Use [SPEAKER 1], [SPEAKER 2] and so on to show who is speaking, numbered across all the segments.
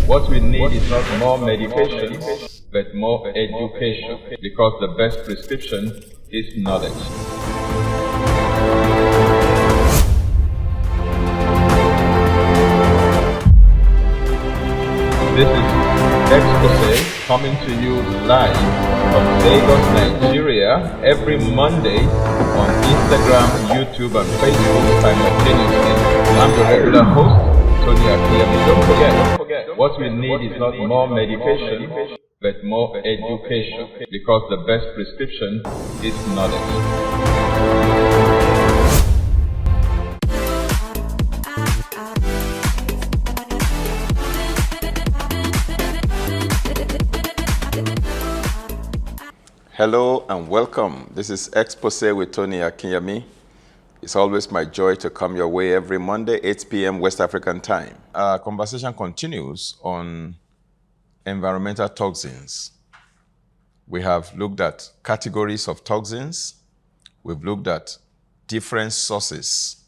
[SPEAKER 1] What we need is not more medication, but more education, because the best prescription is knowledge. This is Exposé coming to you live from Lagos, Nigeria, every Monday on Instagram, YouTube, and Facebook simultaneously. I'm the regular host, Tony Akinyemi. Don't forget, what we need is not more medication, but more education, because the best prescription is knowledge. Hello and welcome. This is Exposé with Tony Akinyemi. It's always my joy to come your way every Monday, 8 p.m. West African time. Our conversation continues on environmental toxins. We have looked at categories of toxins. We've looked at different sources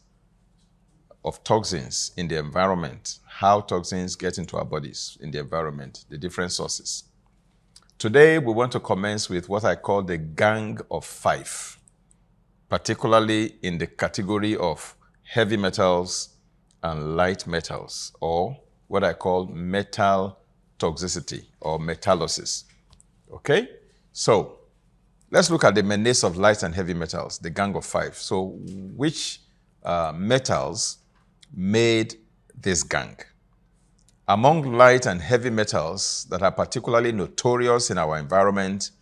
[SPEAKER 1] of toxins in the environment, how toxins get into our bodies in the environment, the different sources. Today, we want to commence with what I call the Gang of Five, particularly in the category of heavy metals and light metals, or what I call metal toxicity or metallosis. Okay? So, let's look at the menace of light and heavy metals, the Gang of Five. So, which metals made this gang? Among light and heavy metals that are particularly notorious in our environment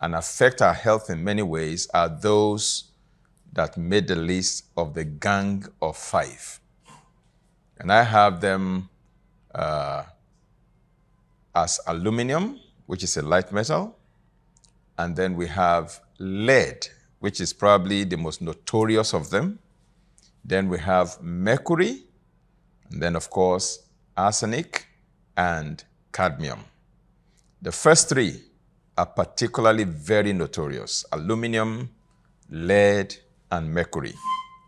[SPEAKER 1] and affect our health in many ways are those that made the list of the Gang of Five. And I have them as aluminum, which is a light metal. And then we have lead, which is probably the most notorious of them. Then we have mercury. And then, of course, arsenic and cadmium. The first three are particularly very notorious: aluminum, lead, and mercury.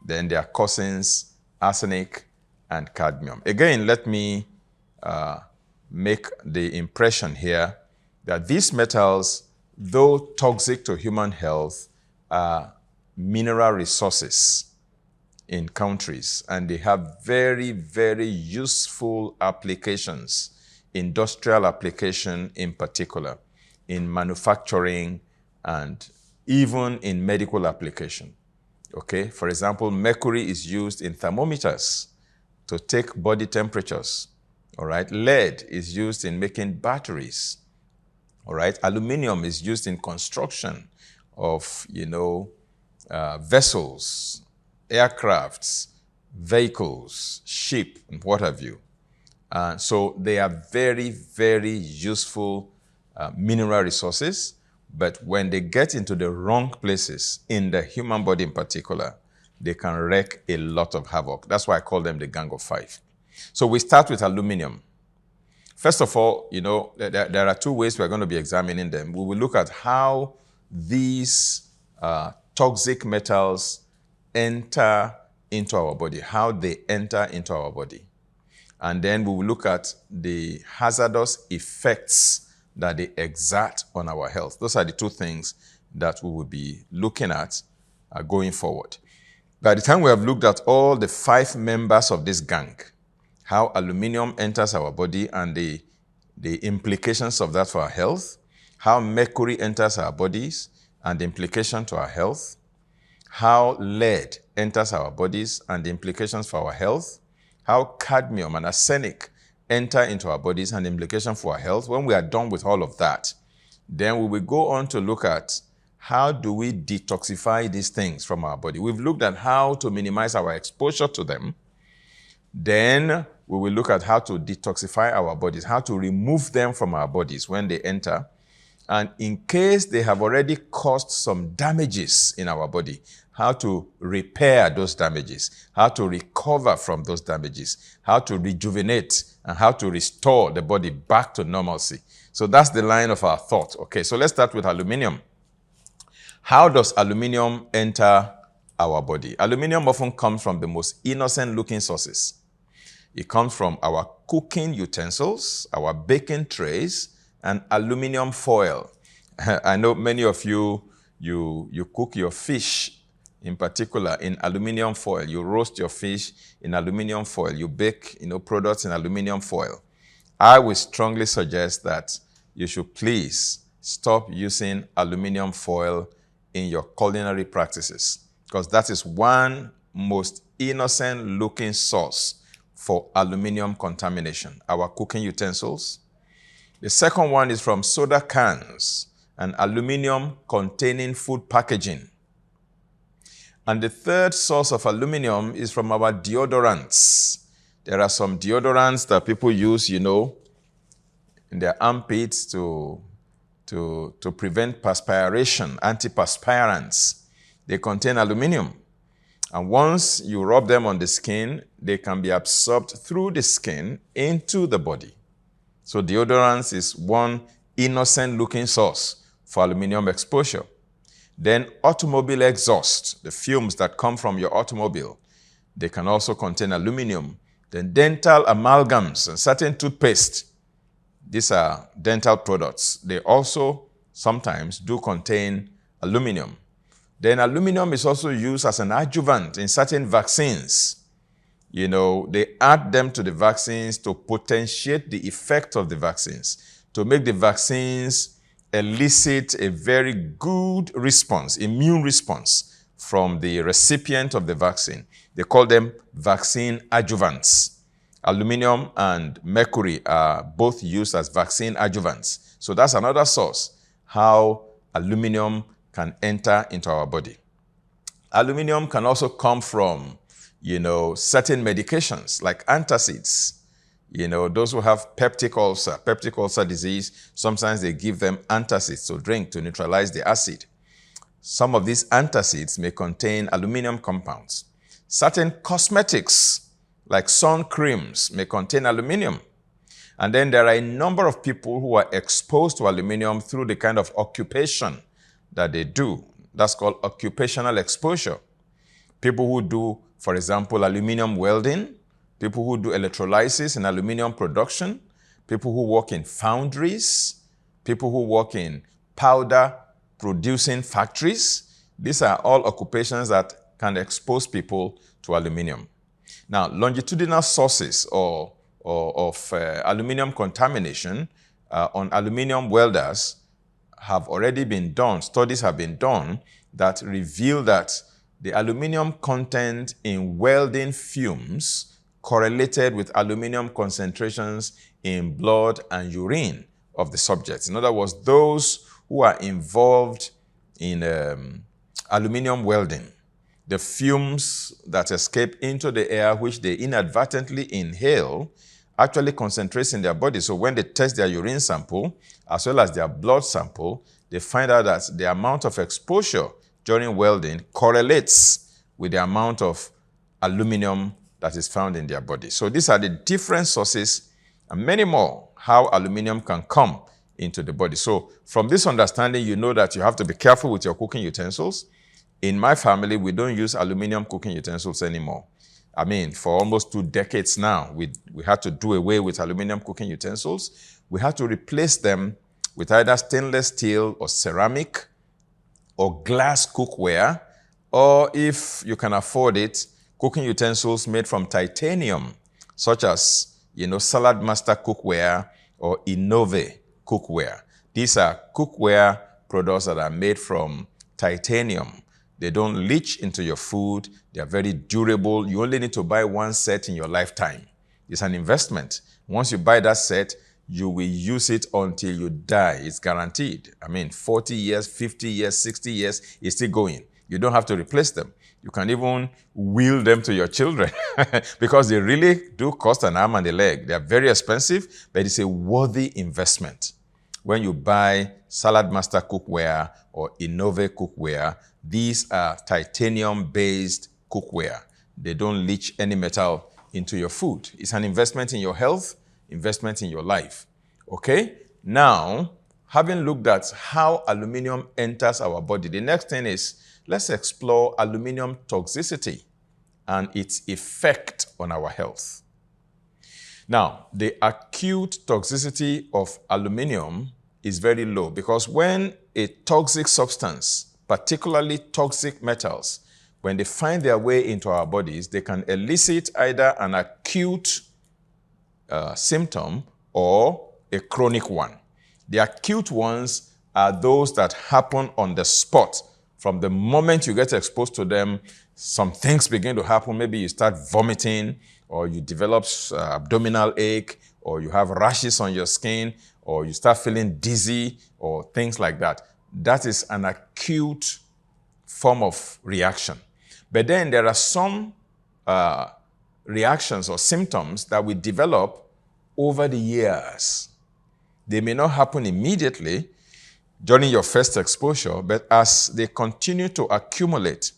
[SPEAKER 1] Then there are cousins, arsenic and cadmium. Again, let me make the impression here that these metals, though toxic to human health, are mineral resources in countries, and they have very, very useful applications, industrial application in particular, in manufacturing and even in medical application. Okay, for example, mercury is used in thermometers to take body temperatures. All right, lead is used in making batteries. All right, aluminum is used in construction of, vessels, aircrafts, vehicles, ship, and what have you. So they are very, very useful mineral resources, but when they get into the wrong places, in the human body in particular, they can wreak a lot of havoc. That's why I call them the Gang of Five. So we start with aluminum. First of all, there are two ways we're going to be examining them. We will look at how these toxic metals enter into our body, how they enter into our body. And then we will look at the hazardous effects that they exert on our health. Those are the two things that we will be looking at going forward. By the time we have looked at all the five members of this gang, how aluminum enters our body and the implications of that for our health, how mercury enters our bodies and the implication to our health, how lead enters our bodies and the implications for our health, how cadmium and arsenic enter into our bodies and the implication for our health. When we are done with all of that, then we will go on to look at how do we detoxify these things from our body. We've looked at how to minimize our exposure to them. Then we will look at how to detoxify our bodies, how to remove them from our bodies when they enter. And in case they have already caused some damages in our body, how to repair those damages, how to recover from those damages, how to rejuvenate, and how to restore the body back to normalcy. So that's the line of our thought. Okay, so let's start with aluminum. How does aluminum enter our body? Aluminum often comes from the most innocent looking sources. It comes from our cooking utensils, our baking trays, and aluminum foil. I know many of you cook your fish in particular in aluminum foil. You roast your fish in aluminum foil. You bake, products in aluminum foil. I would strongly suggest that you should please stop using aluminum foil in your culinary practices, because that is one most innocent looking source for aluminum contamination, our cooking utensils. The second one is from soda cans and aluminum containing food packaging. And the third source of aluminum is from our deodorants. There are some deodorants that people use, in their armpits to prevent perspiration, antiperspirants. They contain aluminum. And once you rub them on the skin, they can be absorbed through the skin into the body. So deodorants is one innocent-looking source for aluminum exposure. Then automobile exhaust, the fumes that come from your automobile, they can also contain aluminum. Then dental amalgams and certain toothpaste, these are dental products. They also sometimes do contain aluminum. Then aluminum is also used as an adjuvant in certain vaccines. They add them to the vaccines to potentiate the effect of the vaccines, to make the vaccines elicit a very good response, immune response from the recipient of the vaccine. They call them vaccine adjuvants. Aluminum and mercury are both used as vaccine adjuvants. So that's another source, how aluminum can enter into our body. Aluminum can also come from, certain medications like antacids. Those who have peptic ulcer disease, sometimes they give them antacids to drink to neutralize the acid. Some of these antacids may contain aluminum compounds. Certain cosmetics, like sun creams, may contain aluminum. And then there are a number of people who are exposed to aluminum through the kind of occupation that they do. That's called occupational exposure. People who do, for example, aluminum welding, people who do electrolysis in aluminum production, people who work in foundries, people who work in powder producing factories. These are all occupations that can expose people to aluminum. Now, longitudinal sources of aluminum contamination on aluminum welders have already been done. Studies have been done that reveal that the aluminum content in welding fumes correlated with aluminum concentrations in blood and urine of the subjects. In other words, those who are involved in aluminum welding, the fumes that escape into the air, which they inadvertently inhale, actually concentrates in their body. So when they test their urine sample, as well as their blood sample, they find out that the amount of exposure during welding correlates with the amount of aluminum that is found in their body. So these are the different sources and many more how aluminum can come into the body. So from this understanding, you know that you have to be careful with your cooking utensils. In my family, we don't use aluminum cooking utensils anymore. I mean, for almost 2 decades now, we had to do away with aluminum cooking utensils. We had to replace them with either stainless steel or ceramic or glass cookware, or if you can afford it, cooking utensils made from titanium, such as, Salad Master cookware or Innove cookware. These are cookware products that are made from titanium. They don't leach into your food. They are very durable. You only need to buy one set in your lifetime. It's an investment. Once you buy that set, you will use it until you die. It's guaranteed. 40 years, 50 years, 60 years, it's still going. You don't have to replace them. You can even wheel them to your children because they really do cost an arm and a leg. They are very expensive, but it's a worthy investment. When you buy Salad Master cookware or Innove cookware, these are titanium-based cookware. They don't leach any metal into your food. It's an investment in your health, investment in your life. Okay? Now, having looked at how aluminum enters our body, the next thing is, let's explore aluminum toxicity and its effect on our health. Now, the acute toxicity of aluminum is very low because when a toxic substance, particularly toxic metals, when they find their way into our bodies, they can elicit either an acute symptom or a chronic one. The acute ones are those that happen on the spot. From the moment you get exposed to them, some things begin to happen. Maybe you start vomiting, or you develop abdominal ache, or you have rashes on your skin, or you start feeling dizzy, or things like that. That is an acute form of reaction. But then there are some reactions or symptoms that we develop over the years. They may not happen immediately during your first exposure, but as they continue to accumulate,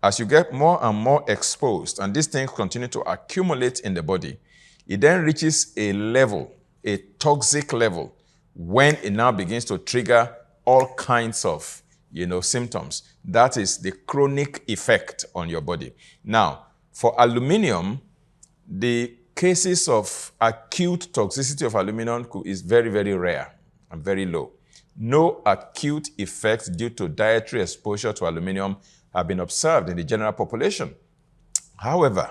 [SPEAKER 1] as you get more and more exposed, and these things continue to accumulate in the body, it then reaches a level, a toxic level, when it now begins to trigger all kinds of, symptoms. That is the chronic effect on your body. Now, for aluminum, the cases of acute toxicity of aluminum is very, very rare and very low. No acute effects due to dietary exposure to aluminum have been observed in the general population. However,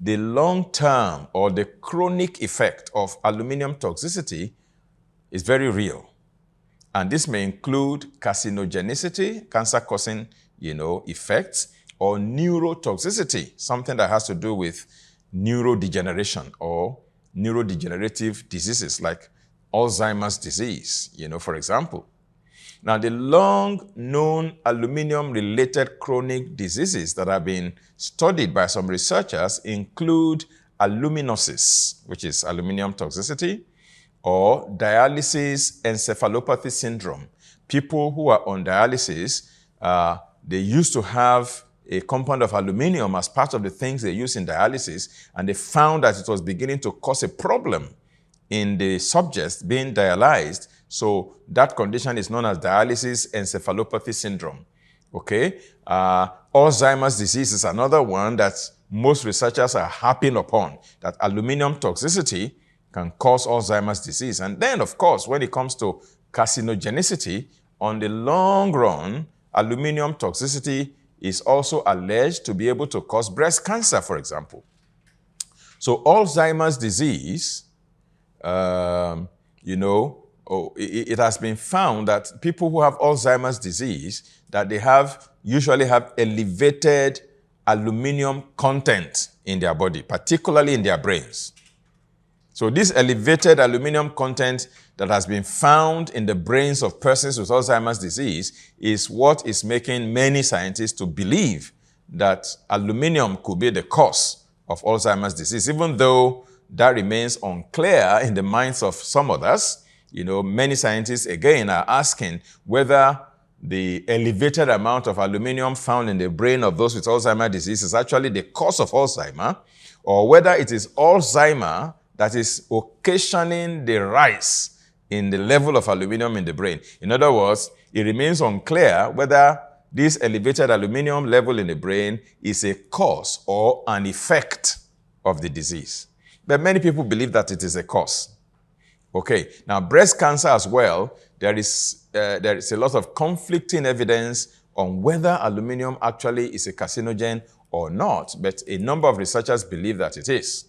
[SPEAKER 1] the long-term or the chronic effect of aluminum toxicity is very real. And this may include carcinogenicity, cancer-causing, effects, or neurotoxicity, something that has to do with neurodegeneration or neurodegenerative diseases like Alzheimer's disease, for example. Now, the long-known aluminum-related chronic diseases that have been studied by some researchers include aluminosis, which is aluminum toxicity, or dialysis encephalopathy syndrome. People who are on dialysis, they used to have a compound of aluminum as part of the things they use in dialysis, and they found that it was beginning to cause a problem in the subjects being dialyzed. So that condition is known as dialysis encephalopathy syndrome. Okay? Alzheimer's disease is another one that most researchers are harping upon, that aluminum toxicity can cause Alzheimer's disease. And then, of course, when it comes to carcinogenicity, on the long run, aluminum toxicity is also alleged to be able to cause breast cancer, for example. So Alzheimer's disease, it has been found that people who have Alzheimer's disease, that they usually have elevated aluminum content in their body, particularly in their brains. So this elevated aluminum content that has been found in the brains of persons with Alzheimer's disease is what is making many scientists to believe that aluminum could be the cause of Alzheimer's disease, even though that remains unclear in the minds of some others. Many scientists, again, are asking whether the elevated amount of aluminum found in the brain of those with Alzheimer's disease is actually the cause of Alzheimer, or whether it is Alzheimer that is occasioning the rise in the level of aluminum in the brain. In other words, it remains unclear whether this elevated aluminum level in the brain is a cause or an effect of the disease. But many people believe that it is a cause. Okay, now breast cancer as well, there is a lot of conflicting evidence on whether aluminum actually is a carcinogen or not, but a number of researchers believe that it is.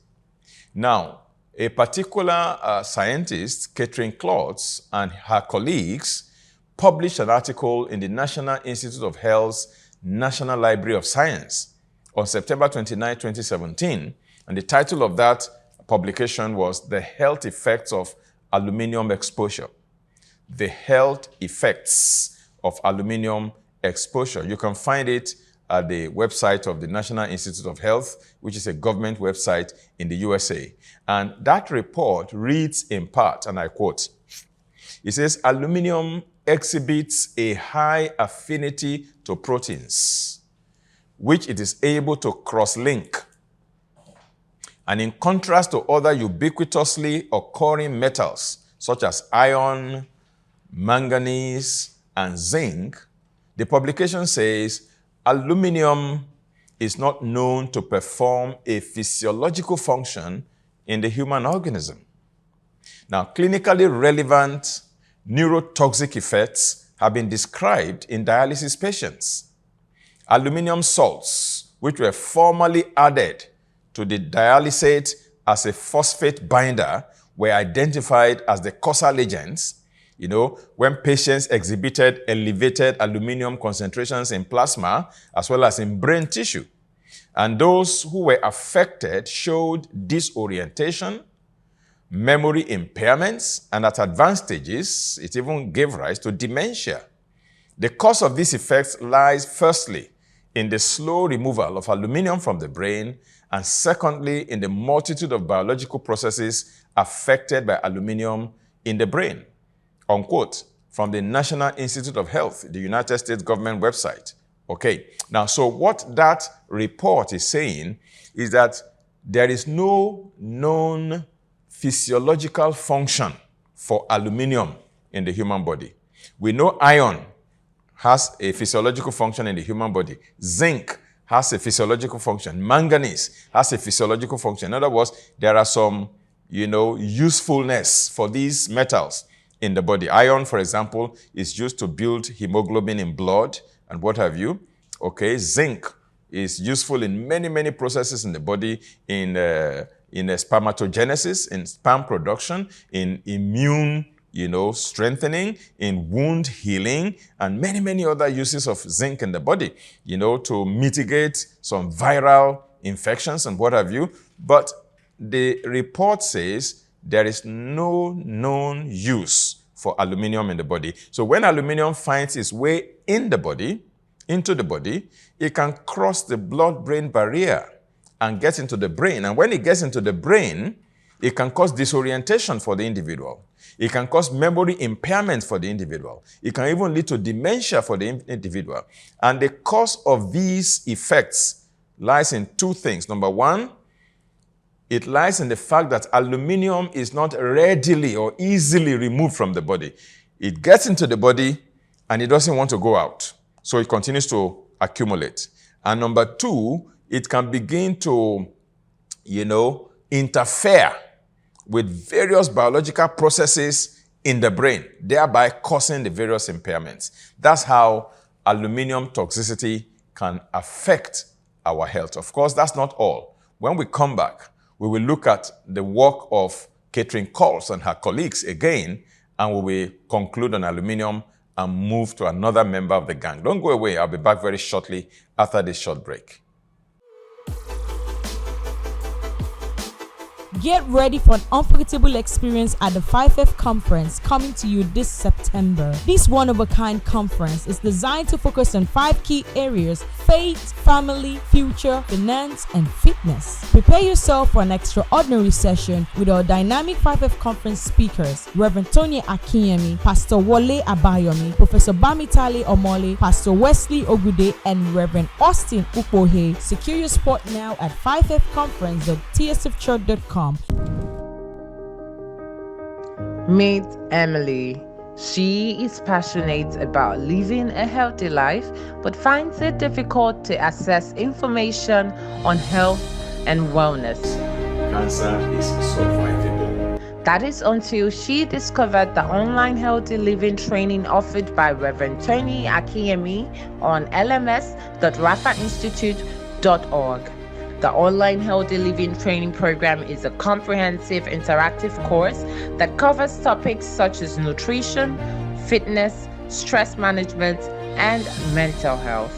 [SPEAKER 1] Now, a particular scientist, Catherine Klotz, and her colleagues published an article in the National Institute of Health's National Library of Science on September 29, 2017, and the title of that publication was The Health Effects of Aluminum Exposure. The Health Effects of Aluminum Exposure. You can find it at the website of the National Institute of Health, which is a government website in the USA. And that report reads in part, and I quote, it says, aluminum exhibits a high affinity to proteins, which it is able to cross-link. And in contrast to other ubiquitously occurring metals, such as iron, manganese, and zinc, the publication says aluminum is not known to perform a physiological function in the human organism. Now, clinically relevant neurotoxic effects have been described in dialysis patients. Aluminum salts, which were formerly added to the dialysate as a phosphate binder, were identified as the causal agents, when patients exhibited elevated aluminum concentrations in plasma as well as in brain tissue. And those who were affected showed disorientation, memory impairments, and at advanced stages, it even gave rise to dementia. The cause of these effects lies firstly in the slow removal of aluminum from the brain, and secondly in the multitude of biological processes affected by aluminum in the brain. Unquote, from the National Institute of Health, the United States government website. Okay, now, so what that report is saying is that there is no known physiological function for aluminum in the human body. We know iron has a physiological function in the human body. Zinc has a physiological function. Manganese has a physiological function. In other words, there are some, usefulness for these metals in the body. Iron, for example, is used to build hemoglobin in blood and what have you. Okay, zinc is useful in many, many processes in the body, in spermatogenesis, in sperm production, in immune, strengthening, in wound healing, and many, many other uses of zinc in the body, to mitigate some viral infections and what have you. But the report says there is no known use for aluminum in the body. So when aluminum finds its way into the body, it can cross the blood-brain barrier and get into the brain. And when it gets into the brain, it can cause disorientation for the individual. It can cause memory impairment for the individual. It can even lead to dementia for the individual. And the cause of these effects lies in two things. Number one, it lies in the fact that aluminum is not readily or easily removed from the body. It gets into the body and it doesn't want to go out. So it continues to accumulate. And number two, it can begin to, interfere with various biological processes in the brain, thereby causing the various impairments. That's how aluminum toxicity can affect our health. Of course, that's not all. When we come back, we will look at the work of Catherine Coles and her colleagues again, and we will conclude on aluminum and move to another member of the gang. Don't go away. I'll be back very shortly after this short break.
[SPEAKER 2] Get ready for an unforgettable experience at the 5F Conference coming to you this September. This one-of-a-kind conference is designed to focus on 5 key areas: faith, family, future, finance, and fitness. Prepare yourself for an extraordinary session with our dynamic 5F Conference speakers, Reverend Tony Akinyemi, Pastor Wole Abayomi, Professor Bamitale Omole, Pastor Wesley Ogude, and Reverend Austin Ukpohe. Secure your spot now at 5fconference.tsfchurch.com.
[SPEAKER 3] Meet Emily. She is passionate about living a healthy life, but finds it difficult to access information on health and wellness.
[SPEAKER 1] Cancer is survivable.
[SPEAKER 3] That is until she discovered the online healthy living training offered by Reverend Tony Akinyemi on lms.rafainstitute.org. The online healthy living training program is a comprehensive interactive course that covers topics such as nutrition, fitness, stress management, and mental health.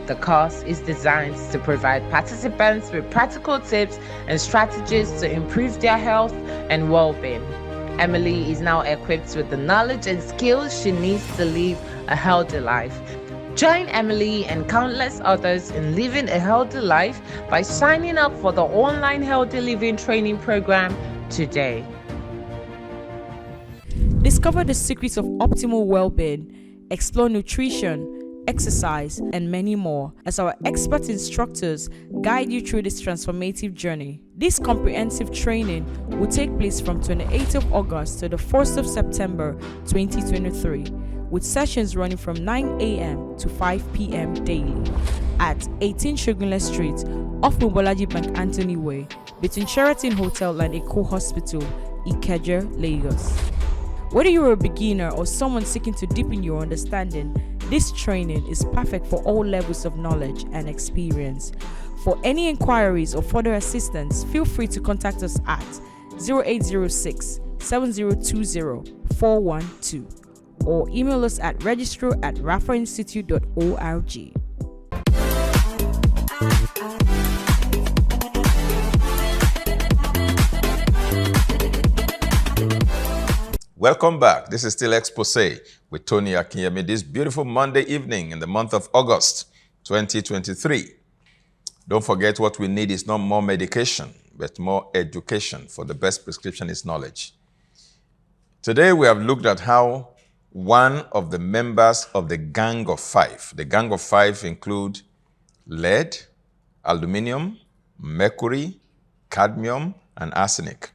[SPEAKER 3] The course is designed to provide participants with practical tips and strategies to improve their health and well-being. Emily is now equipped with the knowledge and skills she needs to live a healthy life. Join Emily and countless others in living a healthy life by signing up for the online healthy living training program today.
[SPEAKER 2] Discover the secrets of optimal well-being, explore nutrition, exercise, and many more as our expert instructors guide you through this transformative journey. This comprehensive training will take place from 28th of August to the 1st of September 2023. with sessions running from 9 a.m. to 5 p.m. daily at 18 Shogunle Street, off Mobolaji Bank Anthony Way, between Sheraton Hotel and Eko Hospital, Ikeja, Lagos. Whether you're a beginner or someone seeking to deepen your understanding, this training is perfect for all levels of knowledge and experience. For any inquiries or further assistance, feel free to contact us at 0806 7020 412 or email us at registro@rafainstitute.org.
[SPEAKER 1] Welcome back. This is still Exposé with Tony Akinyemi this beautiful Monday evening in the month of August 2023. Don't forget, what we need is not more medication, but more education, for the best prescription is knowledge. Today we have looked at how one of the members of the Gang of Five, the Gang of Five include lead, aluminium, mercury, cadmium, and arsenic.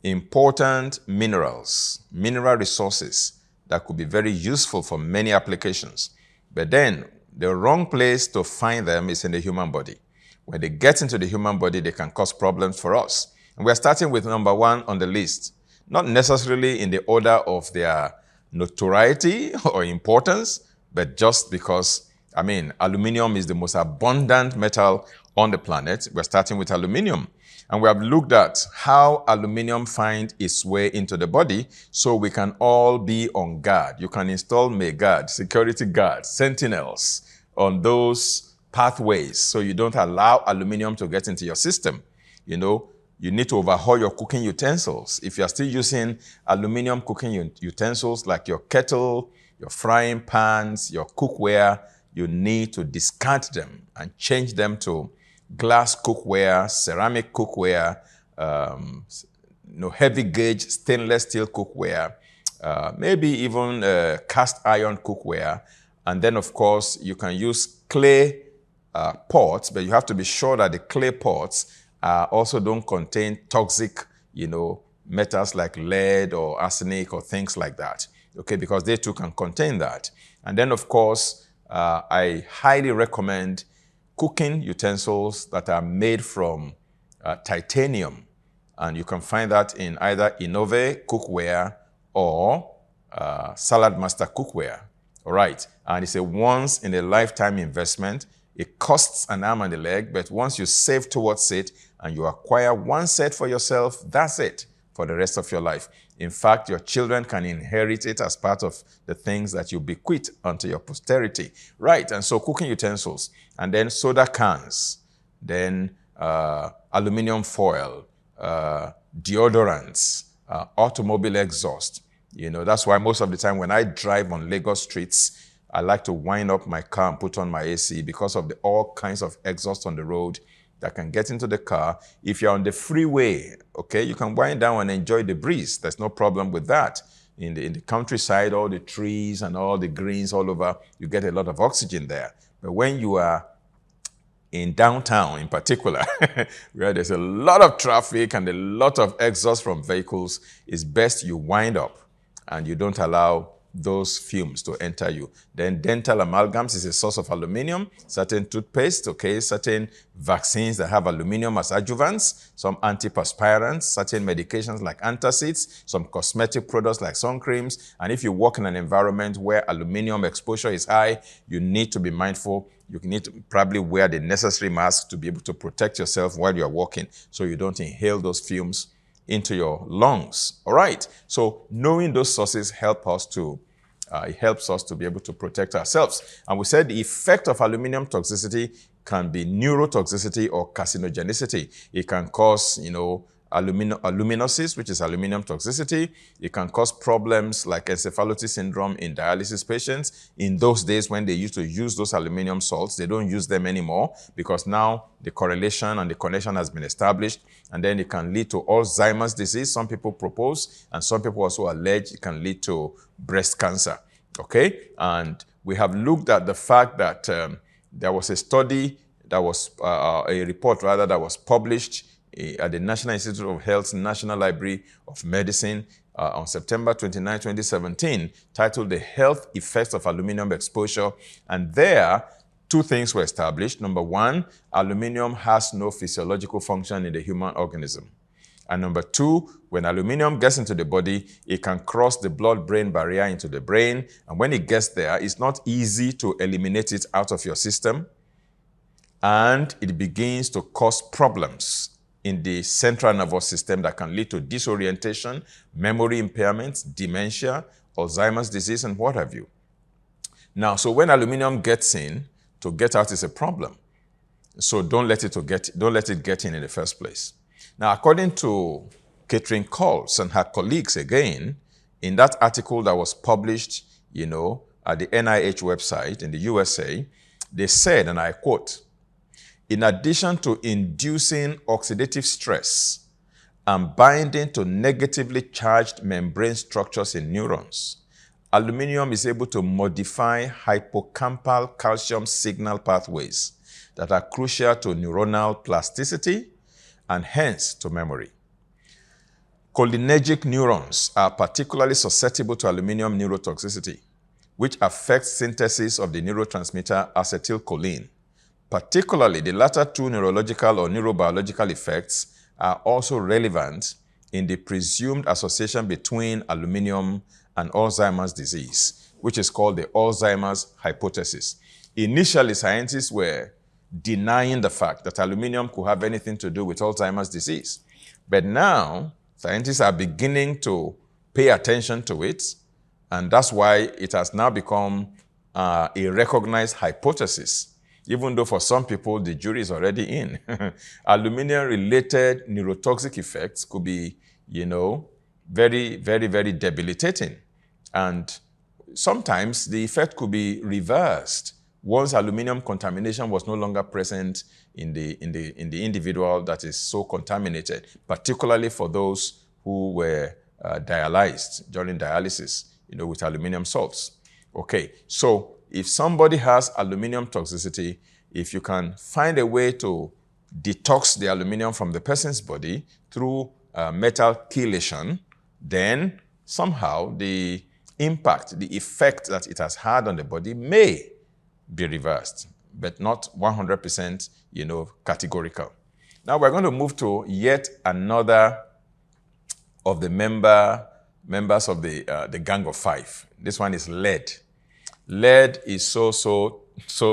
[SPEAKER 1] Important minerals, mineral resources that could be very useful for many applications. But then the wrong place to find them is in the human body. When they get into the human body, they can cause problems for us. And we're starting with number one on the list, not necessarily in the order of their notoriety or importance, but just because, aluminium is the most abundant metal on the planet. We're starting with aluminium. And we have looked at how aluminium finds its way into the body so we can all be on guard. You can install MayGuard, security guards, sentinels on those pathways so you don't allow aluminium to get into your system. You need to overhaul your cooking utensils. If you're still using aluminium cooking utensils like your kettle, your frying pans, your cookware, you need to discard them and change them to glass cookware, ceramic cookware, heavy gauge stainless steel cookware, maybe even cast iron cookware. And then, of course, you can use clay pots, but you have to be sure that the clay pots also don't contain toxic, metals like lead or arsenic or things like that, okay, because they too can contain that. And then, of course, I highly recommend cooking utensils that are made from titanium. And you can find that in either Innove cookware or Salad Master cookware. All right. And it's a once in a lifetime investment. It costs an arm and a leg, but once you save towards it and you acquire one set for yourself, that's it for the rest of your life. In fact, your children can inherit it as part of the things that you bequeath unto your posterity. Right, and so cooking utensils, and then soda cans, then aluminum foil, deodorants, automobile exhaust. That's why most of the time when I drive on Lagos streets, I like to wind up my car and put on my AC because of all kinds of exhaust on the road that can get into the car. If you're on the freeway, okay, you can wind down and enjoy the breeze. There's no problem with that. In the countryside, all the trees and all the greens all over, you get a lot of oxygen there. But when you are in downtown in particular, where there's a lot of traffic and a lot of exhaust from vehicles, it's best you wind up and you don't allow those fumes to enter you. Then dental amalgams is a source of aluminum, certain toothpaste, okay, certain vaccines that have aluminum as adjuvants, some antiperspirants, certain medications like antacids, some cosmetic products like sun creams. And if you work in an environment where aluminum exposure is high, you need to be mindful. You need to probably wear the necessary mask to be able to protect yourself while you're working so you don't inhale those fumes into your lungs. All right. So knowing those sources helps us to be able to protect ourselves. And we said the effect of aluminum toxicity can be neurotoxicity or carcinogenicity. It can cause, aluminosis, which is aluminum toxicity. It can cause problems like encephalitis syndrome in dialysis patients. In those days when they used to use those aluminum salts, they don't use them anymore because now the correlation and the connection has been established. And then it can lead to Alzheimer's disease. Some people propose, and some people also allege it can lead to breast cancer. Okay? And we have looked at the fact that there was a study that was, a report rather, that was published at the National Institute of Health's National Library of Medicine on September 29, 2017, titled The Health Effects of Aluminum Exposure. And there, two things were established. Number one, aluminum has no physiological function in the human organism. And number two, when aluminum gets into the body, it can cross the blood-brain barrier into the brain. And when it gets there, it's not easy to eliminate it out of your system. And it begins to cause problems in the central nervous system that can lead to disorientation, memory impairments, dementia, Alzheimer's disease, and what have you. Now, so when aluminum gets in, to get out is a problem. So don't let it get in the first place. Now, according to Catherine Coles and her colleagues again, in that article that was published, at the NIH website in the USA, they said, and I quote, "In addition to inducing oxidative stress and binding to negatively charged membrane structures in neurons, aluminum is able to modify hippocampal calcium signal pathways that are crucial to neuronal plasticity and hence to memory. Cholinergic neurons are particularly susceptible to aluminum neurotoxicity, which affects synthesis of the neurotransmitter acetylcholine. Particularly, the latter two neurological or neurobiological effects are also relevant in the presumed association between aluminum and Alzheimer's disease, which is called the Alzheimer's hypothesis." Initially, scientists were denying the fact that aluminum could have anything to do with Alzheimer's disease. But now, scientists are beginning to pay attention to it, and that's why it has now become a recognized hypothesis, even though for some people, the jury is already in. Aluminum-related neurotoxic effects could be, very, very, very debilitating. And sometimes the effect could be reversed once aluminum contamination was no longer present in the individual that is so contaminated, particularly for those who were dialyzed during dialysis, with aluminum salts. Okay, so if somebody has aluminum toxicity, if you can find a way to detox the aluminum from the person's body through metal chelation, then somehow the impact, the effect that it has had on the body may be reversed, but not 100%, categorical. Now we're going to move to yet another of the members of the Gang of Five. This one is lead. Lead is so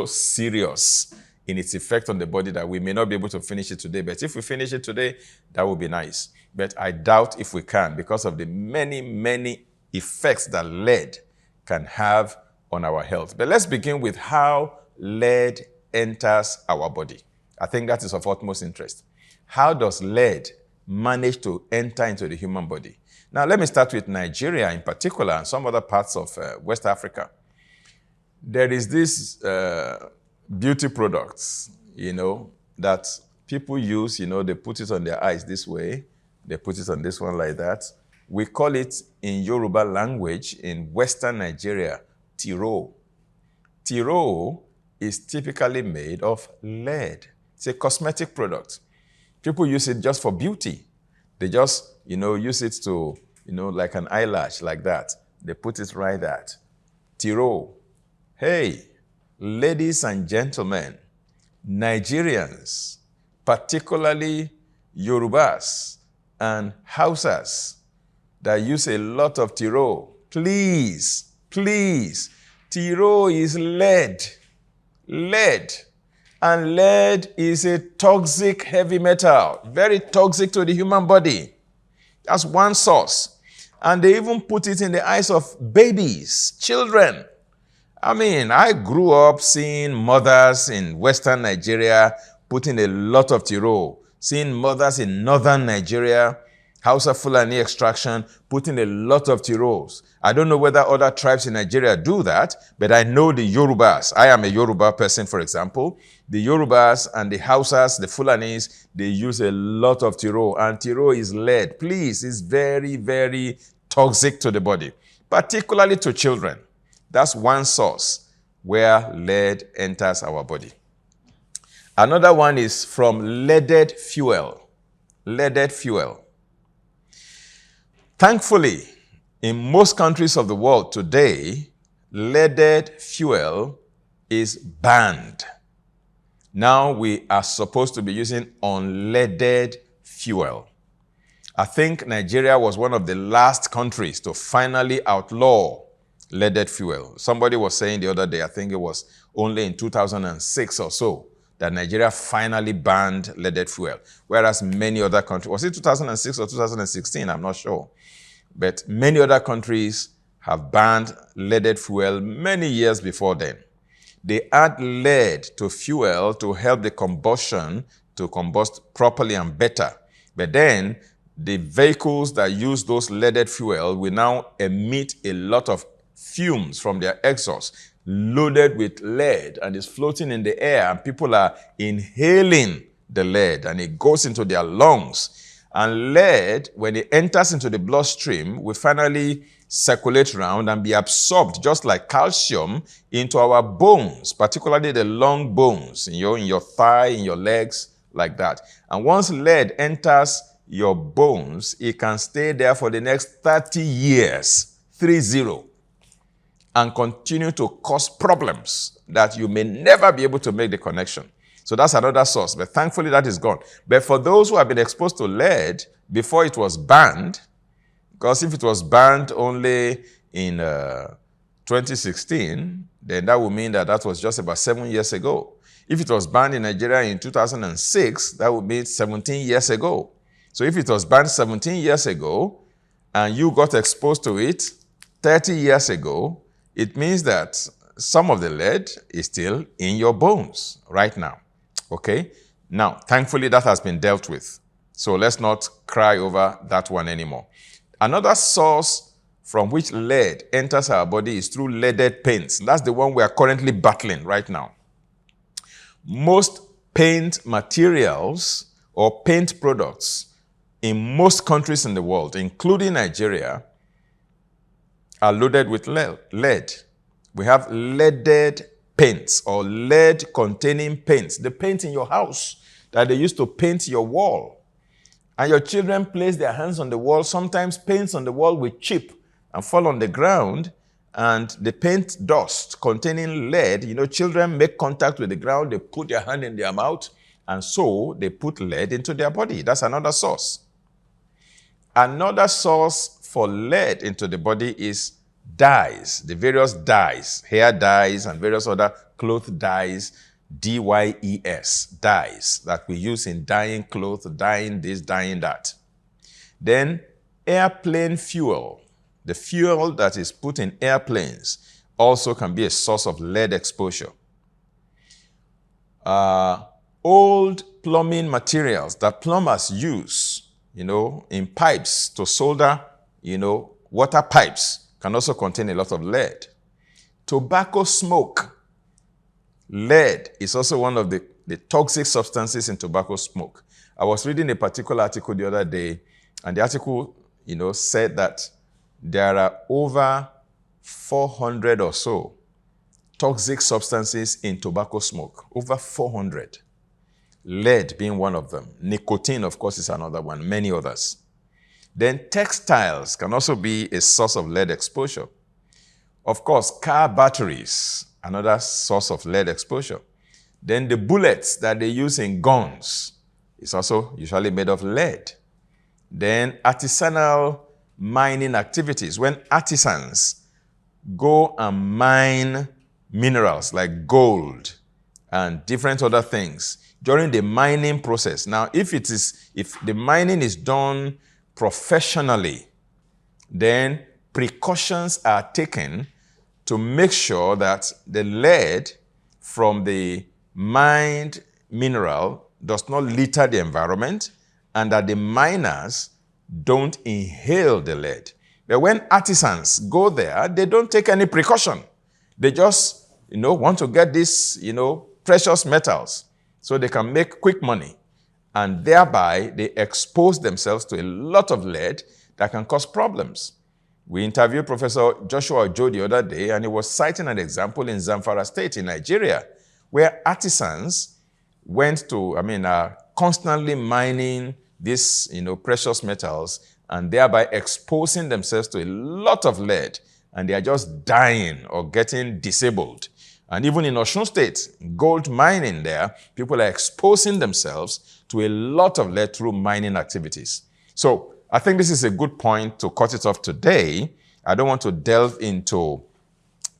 [SPEAKER 1] serious in its effect on the body that we may not be able to finish it today. But if we finish it today, that would be nice. But I doubt if we can because of the many, many effects that lead can have on our health. But let's begin with how lead enters our body. I think that is of utmost interest. How does lead manage to enter into the human body? Now, let me start with Nigeria in particular and some other parts of West Africa. There is this beauty products, that people use, they put it on their eyes this way, they put it on this one like that. We call it in Yoruba language in Western Nigeria, tiro. Tiro is typically made of lead. It's a cosmetic product. People use it just for beauty. They just, use it to, like an eyelash like that. They put it right there. Tiro. Hey, ladies and gentlemen, Nigerians, particularly Yorubas and Hausas that use a lot of tiro, please, tiro is lead. Lead. And lead is a toxic heavy metal, very toxic to the human body. That's one source. And they even put it in the eyes of babies, children. I mean, I grew up seeing mothers in Western Nigeria putting a lot of tiro, seeing mothers in Northern Nigeria, Hausa Fulani extraction, putting a lot of tiros. I don't know whether other tribes in Nigeria do that, but I know the Yorubas. I am a Yoruba person, for example. The Yorubas and the Hausas, the Fulanis, they use a lot of tiro, and tiro is lead. Please, it's very, very toxic to the body, particularly to children. That's one source where lead enters our body. Another one is from leaded fuel. leaded fuel. Thankfully, in most countries of the world today, leaded fuel is banned. Now we are supposed to be using unleaded fuel. I think Nigeria was one of the last countries to finally outlaw leaded fuel. Somebody was saying the other day, I think it was only in 2006 or so, that Nigeria finally banned leaded fuel, whereas many other countries, was it 2006 or 2016? I'm not sure. But many other countries have banned leaded fuel many years before then. They add lead to fuel to help the combustion to combust properly and better. But then the vehicles that use those leaded fuel will now emit a lot of fumes from their exhaust loaded with lead, and it's floating in the air, and people are inhaling the lead, and it goes into their lungs. And lead, when it enters into the bloodstream, will finally circulate around and be absorbed, just like calcium, into our bones, particularly the long bones, in your thigh, in your legs, like that. And once lead enters your bones, it can stay there for the next 30 years, 30, and continue to cause problems that you may never be able to make the connection. So that's another source, but thankfully that is gone. But for those who have been exposed to lead before it was banned, because if it was banned only in 2016, then that would mean that was just about 7 years ago. If it was banned in Nigeria in 2006, that would mean 17 years ago. So if it was banned 17 years ago, and you got exposed to it 30 years ago, it means that some of the lead is still in your bones right now. Okay? Now, thankfully, that has been dealt with. So let's not cry over that one anymore. Another source from which lead enters our body is through leaded paints. That's the one we are currently battling right now. Most paint materials or paint products in most countries in the world, including Nigeria, are loaded with lead. We have leaded paints or lead-containing paints. The paint in your house that they used to paint your wall. And your children place their hands on the wall. Sometimes paints on the wall will chip and fall on the ground, and the paint dust containing lead, children make contact with the ground, they put their hand in their mouth, and so they put lead into their body. That's another source. Another source for lead into the body is dyes, the various dyes, hair dyes and various other cloth dyes, DYES, dyes that we use in dyeing clothes, dyeing this, dyeing that. Then airplane fuel, the fuel that is put in airplanes, also can be a source of lead exposure. Old plumbing materials that plumbers use, in pipes to solder, water pipes, can also contain a lot of lead. Tobacco smoke. Lead is also one of the toxic substances in tobacco smoke. I was reading a particular article the other day, and the article, said that there are over 400 or so toxic substances in tobacco smoke. Over 400. Lead being one of them. Nicotine, of course, is another one. Many others. Then textiles can also be a source of lead exposure. Of course, car batteries, another source of lead exposure. Then the bullets that they use in guns is also usually made of lead. Then artisanal mining activities, when artisans go and mine minerals like gold and different other things during the mining process. Now, if the mining is done professionally, then precautions are taken to make sure that the lead from the mined mineral does not litter the environment and that the miners don't inhale the lead. But when artisans go there, they don't take any precaution. They just, want to get these, precious metals so they can make quick money. And thereby, they expose themselves to a lot of lead that can cause problems. We interviewed Professor Joshua Ojo the other day, and he was citing an example in Zamfara State in Nigeria, where artisans are constantly mining these, precious metals and thereby exposing themselves to a lot of lead, and they are just dying or getting disabled. And even in Osun State, gold mining there, people are exposing themselves to a lot of lead through mining activities. So I think this is a good point to cut it off today. I don't want to delve into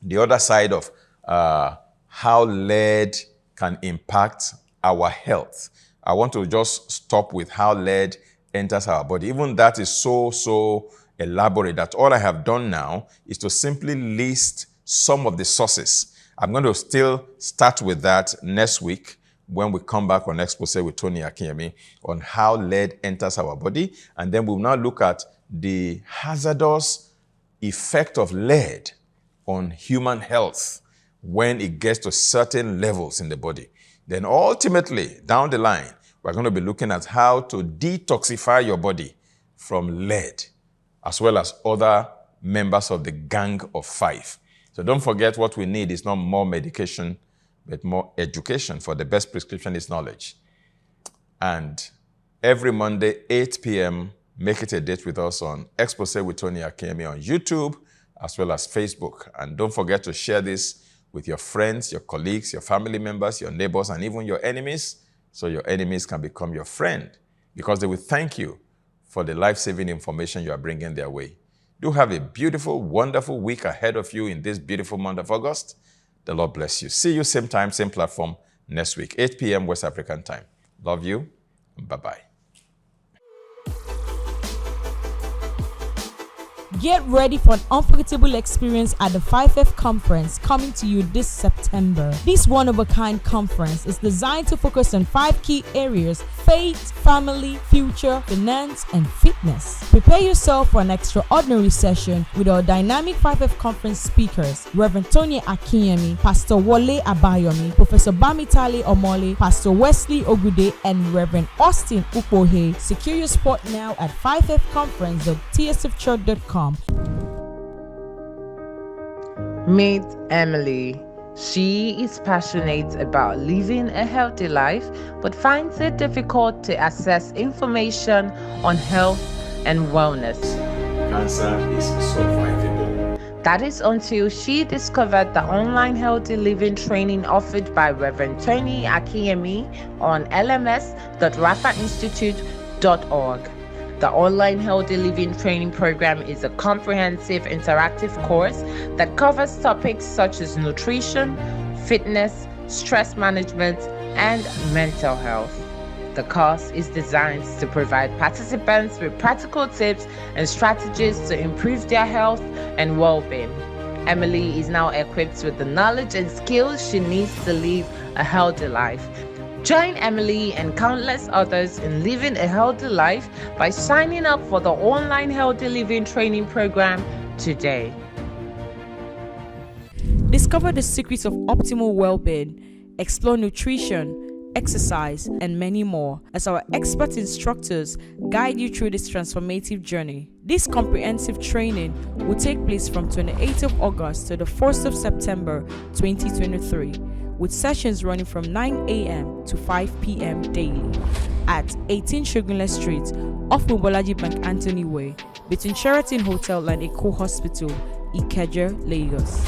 [SPEAKER 1] the other side of how lead can impact our health. I want to just stop with how lead enters our body. Even that is so elaborate that all I have done now is to simply list some of the sources. I'm going to still start with that next week when we come back on Exposé with Tony Akinyemi on how lead enters our body. And then we'll now look at the hazardous effect of lead on human health when it gets to certain levels in the body. Then ultimately, down the line, we're going to be looking at how to detoxify your body from lead, as well as other members of the gang of 5. So don't forget, what we need is not more medication, but more education, for the best prescription is knowledge. And every Monday, 8 p.m., make it a date with us on Exposé with Tony Akinyemi on YouTube, as well as Facebook. And don't forget to share this with your friends, your colleagues, your family members, your neighbors, and even your enemies, so your enemies can become your friend, because they will thank you for the life-saving information you are bringing their way. Do have a beautiful, wonderful week ahead of you in this beautiful month of August. The Lord bless you. See you same time, same platform next week, 8 p.m. West African time. Love you. Bye-bye.
[SPEAKER 2] Get ready for an unforgettable experience at the 5F conference coming to you this September. This one-of-a-kind conference is designed to focus on 5 key areas: faith, family, future, finance, and fitness. Prepare yourself for an extraordinary session with our dynamic 5F conference speakers, Reverend Tony Akinyemi, Pastor Wole Abayomi, Professor Bamitale Omole, Pastor Wesley Ogude, and Reverend Austin Upohe. Secure your spot now at 5fconference.tsfchurch.com.
[SPEAKER 3] Meet Emily. She is passionate about living a healthy life, but finds it difficult to access information on health and wellness.
[SPEAKER 1] Cancer is survivable.
[SPEAKER 3] That is until she discovered the online healthy living training offered by Reverend Tony Akinyemi on lms.rafainstitute.org. The online healthy living training program is a comprehensive interactive course that covers topics such as nutrition, fitness, stress management, and mental health. The course is designed to provide participants with practical tips and strategies to improve their health and well-being. Emily is now equipped with the knowledge and skills she needs to live a healthy life. Join Emily and countless others in living a healthy life by signing up for the online healthy living training program today.
[SPEAKER 2] Discover the secrets of optimal well-being, explore nutrition, exercise, and many more as our expert instructors guide you through this transformative journey. This comprehensive training will take place from 28th of August to the 1st of September 2023, with sessions running from 9 a.m. to 5 p.m. daily at 18 Shogunle Street, off Mobolaji Bank Anthony Way, between Sheraton Hotel and Eko Hospital, Ikeja, Lagos.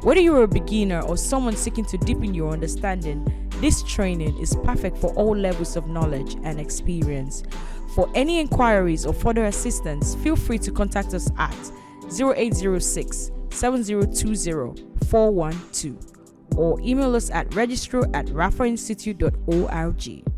[SPEAKER 2] Whether you're a beginner or someone seeking to deepen your understanding, this training is perfect for all levels of knowledge and experience. For any inquiries or further assistance, feel free to contact us at 0806 7020 412 or email us at registrar@rafainstitute.org.